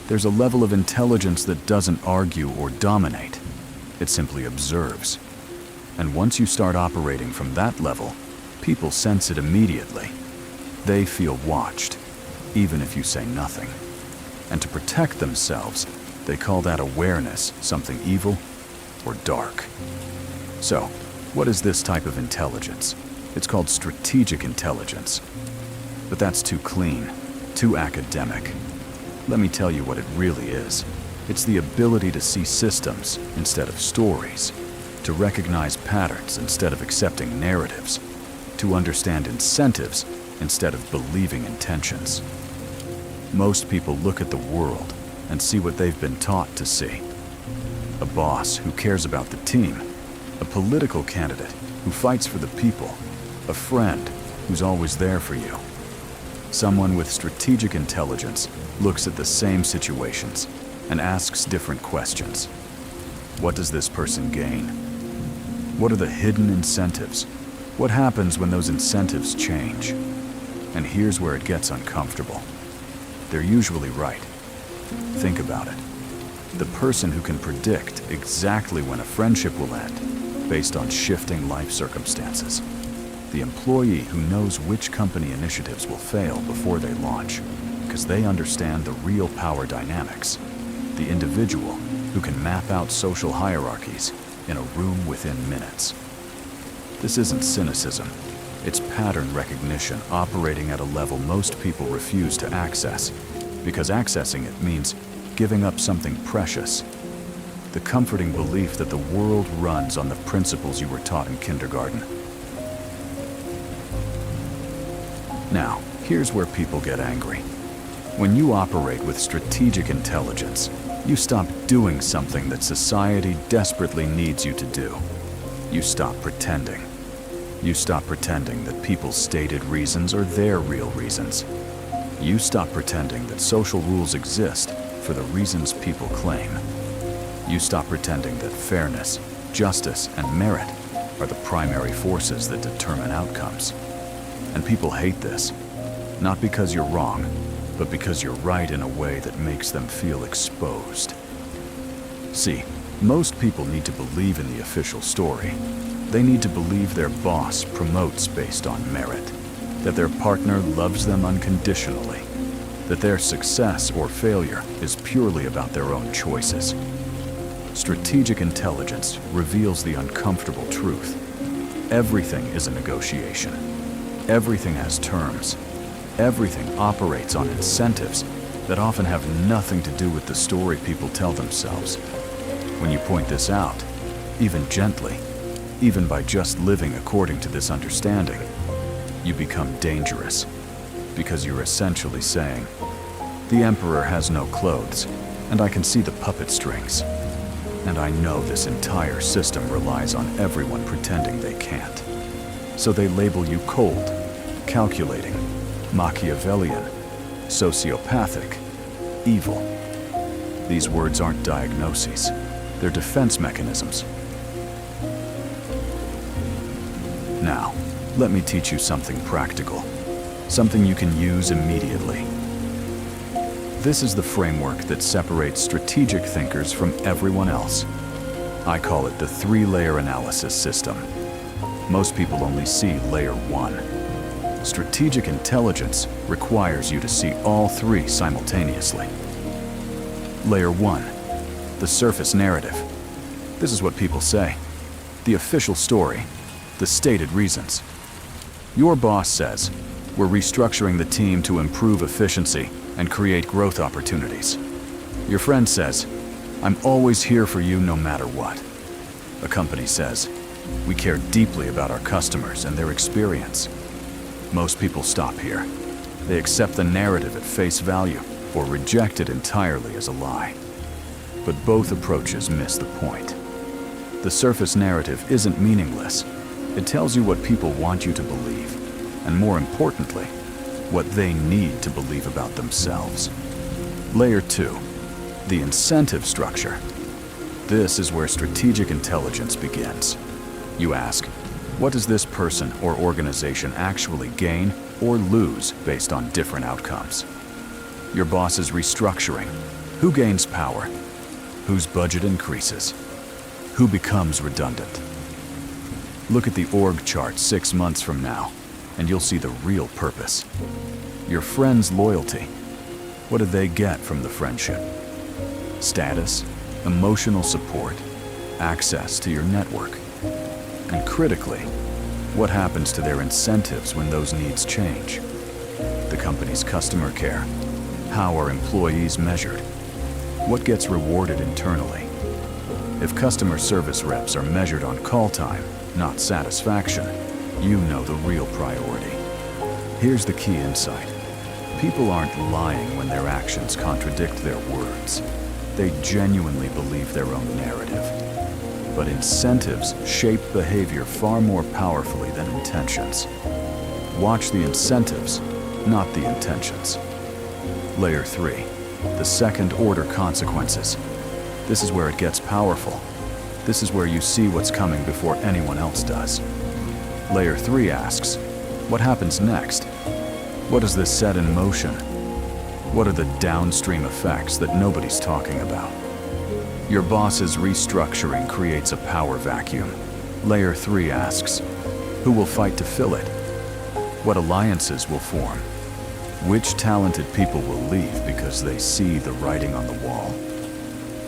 There's a level of intelligence that doesn't argue or dominate. It simply observes. And once you start operating from that level, people sense it immediately. They feel watched, even if you say nothing. And to protect themselves, they call that awareness something evil or dark. So, what is this type of intelligence? It's called strategic intelligence. But that's too clean, too academic. Let me tell you what it really is. It's the ability to see systems instead of stories, to recognize patterns instead of accepting narratives, to understand incentives instead of believing intentions. Most people look at the world and see what they've been taught to see. A boss who cares about the team, a political candidate who fights for the people, a friend who's always there for you. Someone with strategic intelligence looks at the same situations and asks different questions. What does this person gain? What are the hidden incentives? What happens when those incentives change? And here's where it gets uncomfortable. They're usually right. Think about it. The person who can predict exactly when a friendship will end based on shifting life circumstances. The employee who knows which company initiatives will fail before they launch, because they understand the real power dynamics. The individual who can map out social hierarchies in a room within minutes. This isn't cynicism. It's pattern recognition operating at a level most people refuse to access, because accessing it means giving up something precious. The comforting belief that the world runs on the principles you were taught in kindergarten. Now, here's where people get angry. When you operate with strategic intelligence, you stop doing something that society desperately needs you to do. You stop pretending. You stop pretending that people's stated reasons are their real reasons. You stop pretending that social rules exist for the reasons people claim. You stop pretending that fairness, justice, and merit are the primary forces that determine outcomes. And people hate this, not because you're wrong, but because you're right in a way that makes them feel exposed. See, most people need to believe in the official story. They need to believe their boss promotes based on merit, that their partner loves them unconditionally, that their success or failure is purely about their own choices. Strategic intelligence reveals the uncomfortable truth. Everything is a negotiation. Everything has terms. Everything operates on incentives that often have nothing to do with the story people tell themselves. When you point this out, even gently, even by just living according to this understanding, you become dangerous, because you're essentially saying, the emperor has no clothes, and I can see the puppet strings. And I know this entire system relies on everyone pretending they can't. So they label you cold, calculating, Machiavellian, sociopathic, evil. These words aren't diagnoses, they're defense mechanisms. Now, let me teach you something practical, something you can use immediately. This is the framework that separates strategic thinkers from everyone else. I call it the three-layer analysis system. Most people only see layer 1. Strategic intelligence requires you to see all three simultaneously. Layer 1, the surface narrative. This is what people say. The official story, the stated reasons. Your boss says, we're restructuring the team to improve efficiency and create growth opportunities. Your friend says, I'm always here for you no matter what. A company says, we care deeply about our customers and their experience. Most people stop here. They accept the narrative at face value or reject it entirely as a lie. But both approaches miss the point. The surface narrative isn't meaningless. It tells you what people want you to believe, and more importantly, what they need to believe about themselves. Layer 2, the incentive structure. This is where strategic intelligence begins. You ask, what does this person or organization actually gain or lose based on different outcomes? Your boss is restructuring. Who gains power? Whose budget increases? Who becomes redundant? Look at the org chart 6 months from now, and you'll see the real purpose. Your friend's loyalty. What do they get from the friendship? Status, emotional support, access to your network. And critically, what happens to their incentives when those needs change? The company's customer care. How are employees measured? What gets rewarded internally? If customer service reps are measured on call time, not satisfaction, you know the real priority. Here's the key insight. People aren't lying when their actions contradict their words. They genuinely believe their own narrative. But incentives shape behavior far more powerfully than intentions. Watch the incentives, not the intentions. Layer 3, the second-order consequences. This is where it gets powerful. This is where you see what's coming before anyone else does. Layer 3 asks, what happens next? What does this set in motion? What are the downstream effects that nobody's talking about? Your boss's restructuring creates a power vacuum. Layer 3 asks, who will fight to fill it? What alliances will form? Which talented people will leave because they see the writing on the wall?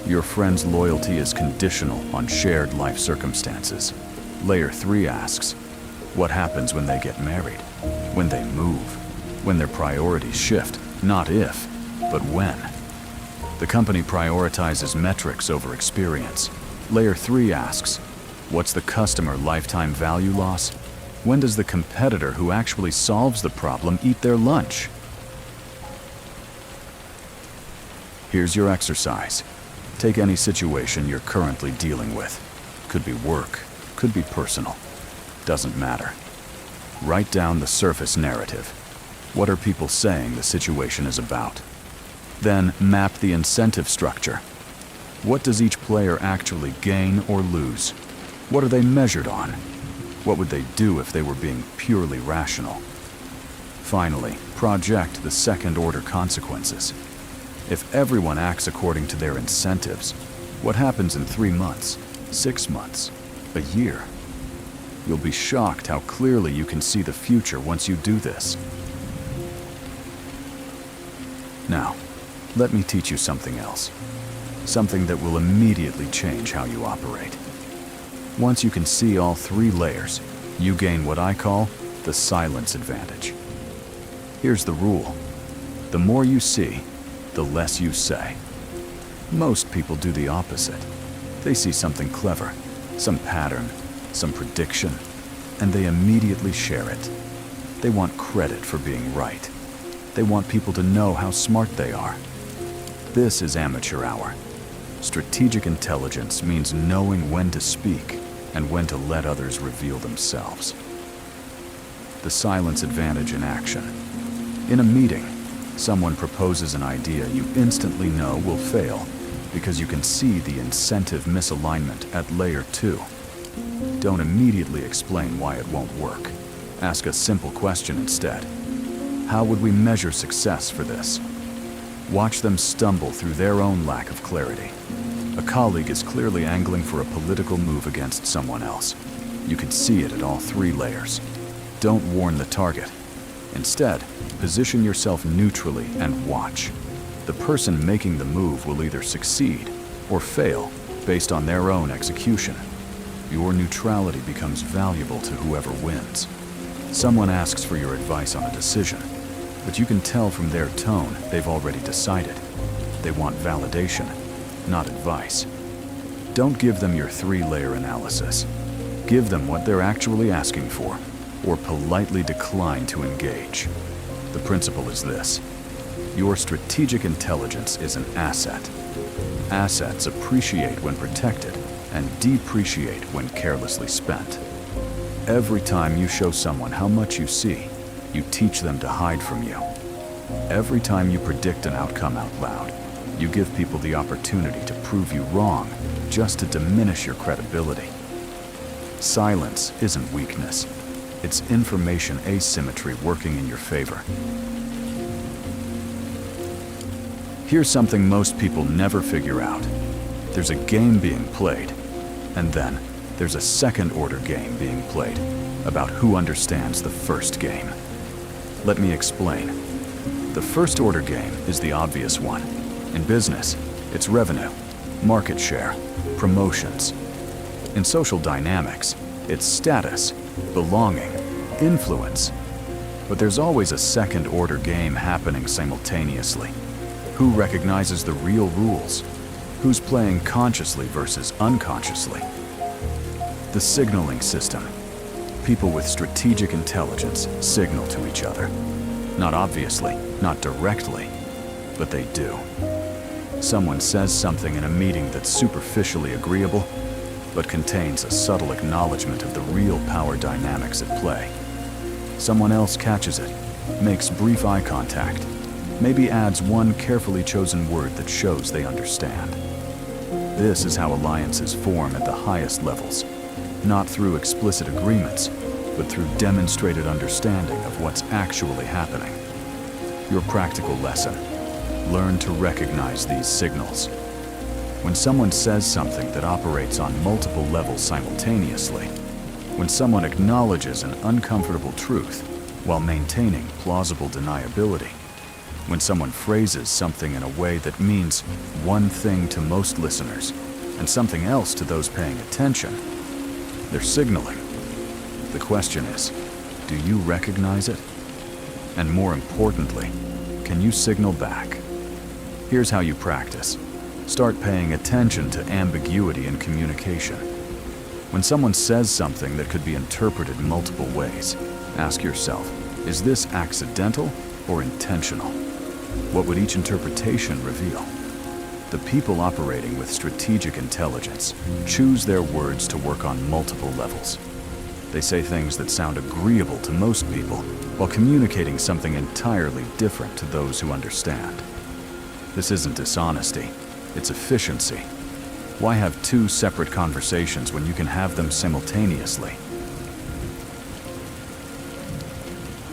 Your friend's loyalty is conditional on shared life circumstances. Layer 3 asks, what happens when they get married? When they move? When their priorities shift? Not if, but when. The company prioritizes metrics over experience. Layer 3 asks, what's the customer lifetime value loss? When does the competitor who actually solves the problem eat their lunch? Here's your exercise. Take any situation you're currently dealing with. Could be work, could be personal. Doesn't matter. Write down the surface narrative. What are people saying the situation is about? Then map the incentive structure. What does each player actually gain or lose? What are they measured on? What would they do if they were being purely rational? Finally, project the second-order consequences. If everyone acts according to their incentives, what happens in 3 months, 6 months, a year? You'll be shocked how clearly you can see the future once you do this. Now, let me teach you something else. Something that will immediately change how you operate. Once you can see all 3 layers, you gain what I call the silence advantage. Here's the rule. The more you see, the less you say. Most people do the opposite. They see something clever, some pattern, some prediction, and they immediately share it. They want credit for being right. They want people to know how smart they are. This is amateur hour. Strategic intelligence means knowing when to speak and when to let others reveal themselves. The silence advantage in action. In a meeting, someone proposes an idea you instantly know will fail because you can see the incentive misalignment at layer 2. Don't immediately explain why it won't work. Ask a simple question instead. How would we measure success for this? Watch them stumble through their own lack of clarity. A colleague is clearly angling for a political move against someone else. You can see it at all 3 layers. Don't warn the target. Instead, position yourself neutrally and watch. The person making the move will either succeed or fail based on their own execution. Your neutrality becomes valuable to whoever wins. Someone asks for your advice on a decision, but you can tell from their tone they've already decided. They want validation, not advice. Don't give them your 3-layer analysis. Give them what they're actually asking for, or politely decline to engage. The principle is this. Your strategic intelligence is an asset. Assets appreciate when protected and depreciate when carelessly spent. Every time you show someone how much you see, you teach them to hide from you. Every time you predict an outcome out loud, you give people the opportunity to prove you wrong just to diminish your credibility. Silence isn't weakness. It's information asymmetry working in your favor. Here's something most people never figure out. There's a game being played, and then there's a second-order game being played about who understands the first game. Let me explain. The first-order game is the obvious one. In business, it's revenue, market share, promotions. In social dynamics, it's status, belonging, influence. But there's always a second-order game happening simultaneously. Who recognizes the real rules? Who's playing consciously versus unconsciously? The signaling system. People with strategic intelligence signal to each other. Not obviously, not directly, but they do. Someone says something in a meeting that's superficially agreeable, but contains a subtle acknowledgement of the real power dynamics at play. Someone else catches it, makes brief eye contact, maybe adds one carefully chosen word that shows they understand. This is how alliances form at the highest levels, not through explicit agreements, but through demonstrated understanding of what's actually happening. Your practical lesson: learn to recognize these signals. When someone says something that operates on multiple levels simultaneously, when someone acknowledges an uncomfortable truth while maintaining plausible deniability, when someone phrases something in a way that means one thing to most listeners and something else to those paying attention, they're signaling. The question is, do you recognize it? And more importantly, can you signal back? Here's how you practice. Start paying attention to ambiguity in communication. When someone says something that could be interpreted multiple ways, ask yourself, is this accidental or intentional? What would each interpretation reveal? The people operating with strategic intelligence choose their words to work on multiple levels. They say things that sound agreeable to most people while communicating something entirely different to those who understand. This isn't dishonesty, it's efficiency. Why have two separate conversations when you can have them simultaneously?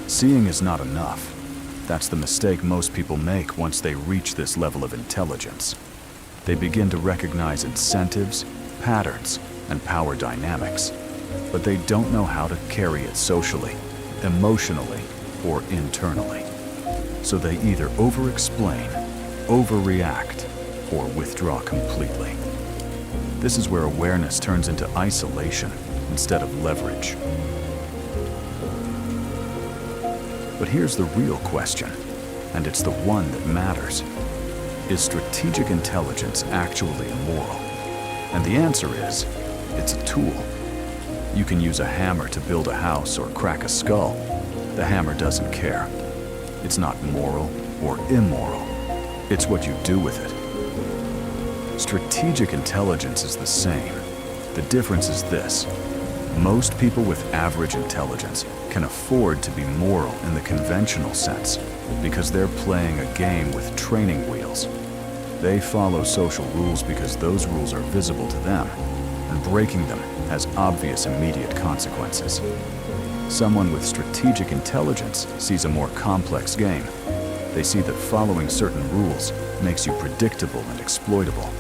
Seeing is not enough. That's the mistake most people make once they reach this level of intelligence. They begin to recognize incentives, patterns, and power dynamics, but they don't know how to carry it socially, emotionally, or internally. So they either over-explain, overreact, or withdraw completely. This is where awareness turns into isolation instead of leverage. But here's the real question, and it's the one that matters. Is strategic intelligence actually immoral? And the answer is, it's a tool. You can use a hammer to build a house or crack a skull. The hammer doesn't care. It's not moral or immoral. It's what you do with it. Strategic intelligence is the same. The difference is this. Most people with average intelligence can afford to be moral in the conventional sense because they're playing a game with training wheels. They follow social rules because those rules are visible to them, and breaking them has obvious immediate consequences. Someone with strategic intelligence sees a more complex game. They see that following certain rules makes you predictable and exploitable,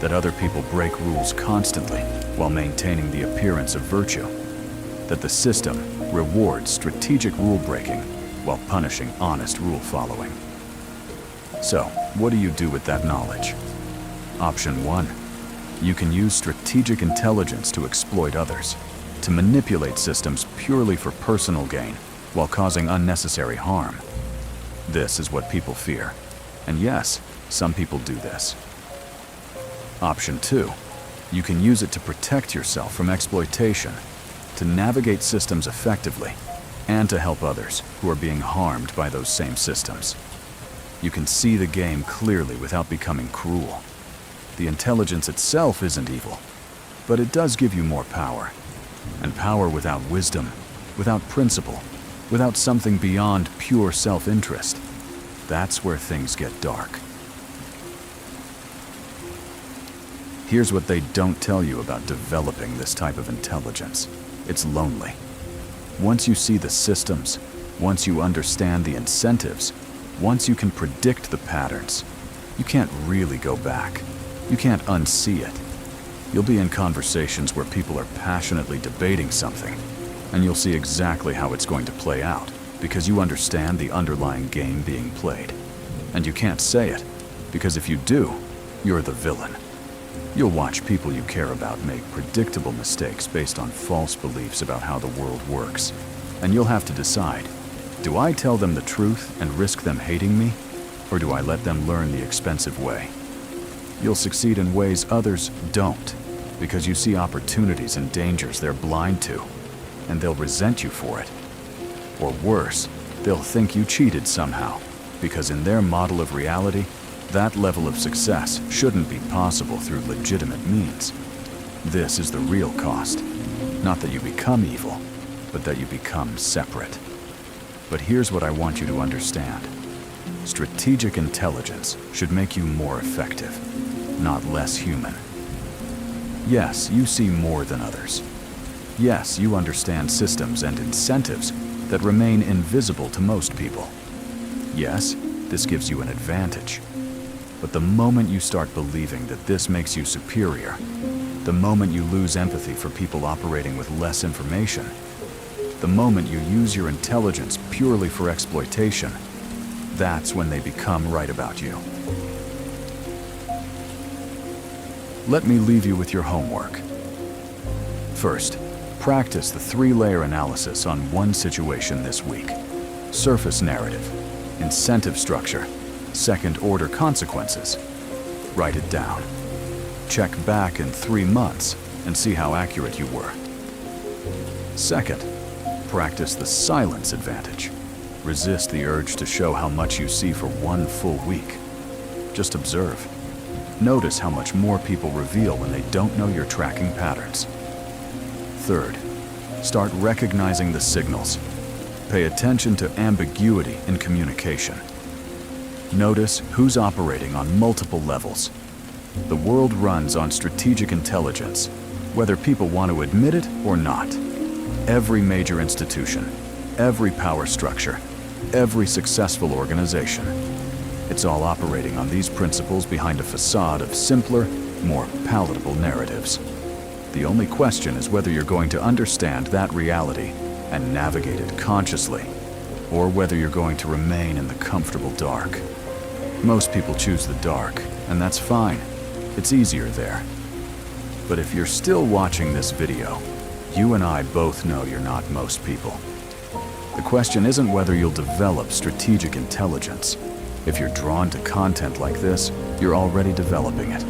that other people break rules constantly while maintaining the appearance of virtue, that the system rewards strategic rule breaking while punishing honest rule following. So, what do you do with that knowledge? Option 1. You can use strategic intelligence to exploit others, to manipulate systems purely for personal gain while causing unnecessary harm. This is what people fear. And yes, some people do this. Option 2. You can use it to protect yourself from exploitation, to navigate systems effectively, and to help others who are being harmed by those same systems. You can see the game clearly without becoming cruel. The intelligence itself isn't evil, but it does give you more power. And power without wisdom, without principle, without something beyond pure self-interest, that's where things get dark. Here's what they don't tell you about developing this type of intelligence. It's lonely. Once you see the systems, once you understand the incentives, once you can predict the patterns, You can't really go back. You can't unsee it. You'll be in conversations where people are passionately debating something, and you'll see exactly how it's going to play out, because you understand the underlying game being played. And you can't say it, because if you do, you're the villain. You'll watch people you care about make predictable mistakes based on false beliefs about how the world works. And you'll have to decide, do I tell them the truth and risk them hating me, or do I let them learn the expensive way? You'll succeed in ways others don't, because you see opportunities and dangers they're blind to, and they'll resent you for it. Or worse, they'll think you cheated somehow, because in their model of reality, that level of success shouldn't be possible through legitimate means. This is the real cost. Not that you become evil, but that you become separate. But here's what I want you to understand. Strategic intelligence should make you more effective, not less human. Yes, you see more than others. Yes, you understand systems and incentives that remain invisible to most people. Yes, this gives you an advantage. But the moment you start believing that this makes you superior, the moment you lose empathy for people operating with less information, the moment you use your intelligence purely for exploitation, that's when they become right about you. Let me leave you with your homework. First, practice the 3-layer analysis on one situation this week. Surface narrative, incentive structure, second-order consequences. Write it down. Check back in 3 months and see how accurate you were. Second, practice the silence advantage. Resist the urge to show how much you see for 1 full week. Just observe. Notice how much more people reveal when they don't know you're tracking patterns. Third, start recognizing the signals. Pay attention to ambiguity in communication. Notice who's operating on multiple levels. The world runs on strategic intelligence, whether people want to admit it or not. Every major institution, every power structure, every successful organization. It's all operating on these principles behind a facade of simpler, more palatable narratives. The only question is whether you're going to understand that reality and navigate it consciously, or whether you're going to remain in the comfortable dark. Most people choose the dark, and that's fine. It's easier there. But if you're still watching this video, you and I both know you're not most people. The question isn't whether you'll develop strategic intelligence. If you're drawn to content like this, you're already developing it.